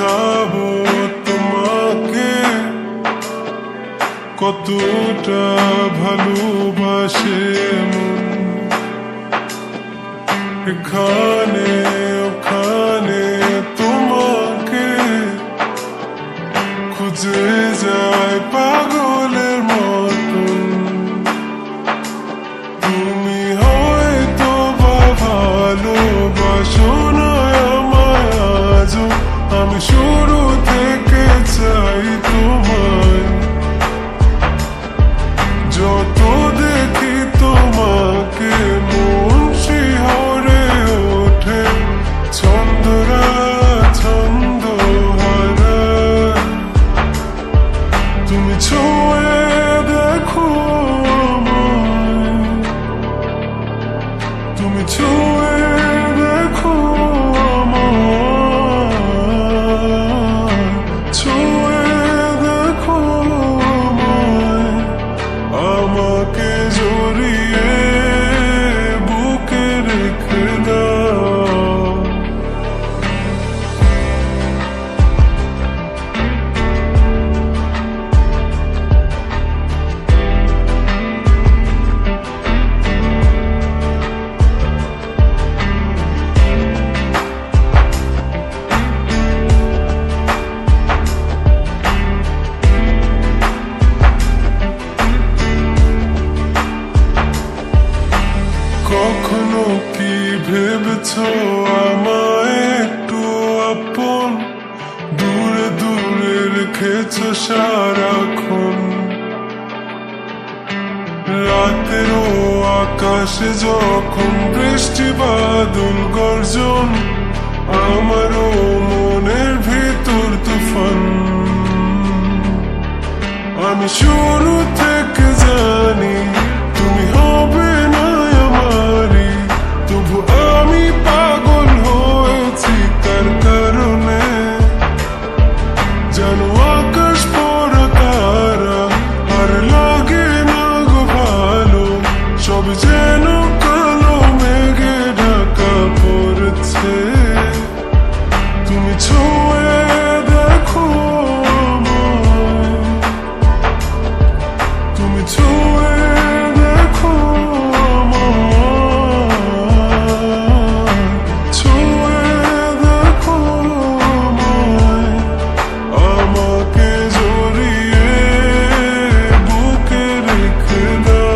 বোঝাবো তোমাকে কতটা ভালোবাসে মন। এখানে ওখানে তোমাকে খুঁজে যায় পাগলের মতন। তুমি হয়তো বা ভালোবাসো না আমায় আজও, আমি শুরু থেকে চাই তোমায়। যত দেখি তোমাকে মন শিহরে ওঠে, ছন্দরা ছন্দ হারায়। তুমি ছুঁয়ে দেখো আমায়, তুমি ছুঁয়ে দেখো আমায়, ছুঁয়ে দেখো আমায়। আমাকে জড়িয়ে বুকে রেখে দাও। কখনো কি ভেবেছো আমায় একটু আপন, দূরে দূরে রেখেছো সারাক্ষণ। রাতেরও আকাশে যখন বৃষ্টি বাদল গর্জন, আমারও মনের ভিতর তুফান। আমি শুরু থেকে জানি তুমি হবে না আমারই, তবু আমি পাগল হয়েছি তার কারণে। জানো আকাশ পড়া তারা আর লাগে না গো ভালো, সব যেন কালো মেঘে ঢাকা পড়েছে। তুমি ছুঁয়ে দেখো আমায়, তুমি ছুঁয়ে দেখো আমায়, ছুঁয়ে দেখো আমায়। আমাকে জড়িয়ে বুকে রেখে দাও।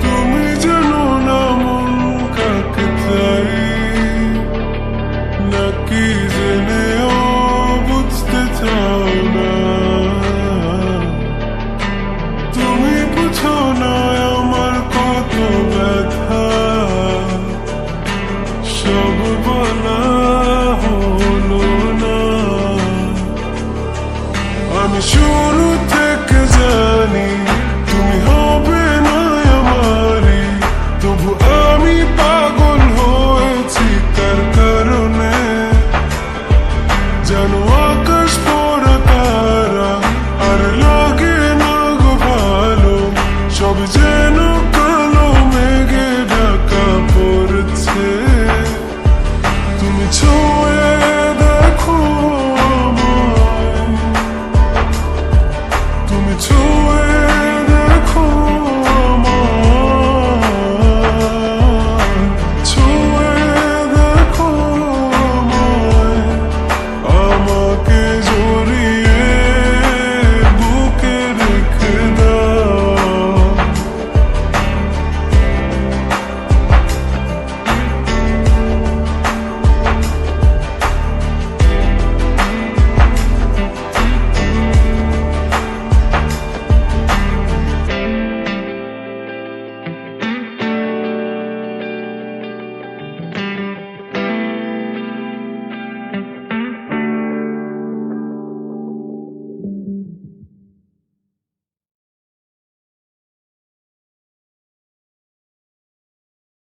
তুমি জানো না মন কাকে চাই, নাকি জেনেও বুঝতে চাও না। তুমি বুঝো না আমার কত ব্যথা, সব বলা হলো না। আমি শুরু থেকে জানি তুমি হবে না আমারই, তবু আমি পাগল হয়েছি তার কারণে। জানো আকাশ পড়া তারা আর লাগে না গো ভালো, সব যেন কালো মেঘে ঢাকা পড়েছে। তুমি ছুঁয়ে দেখো আমায়, তুমি ছুঁয়ে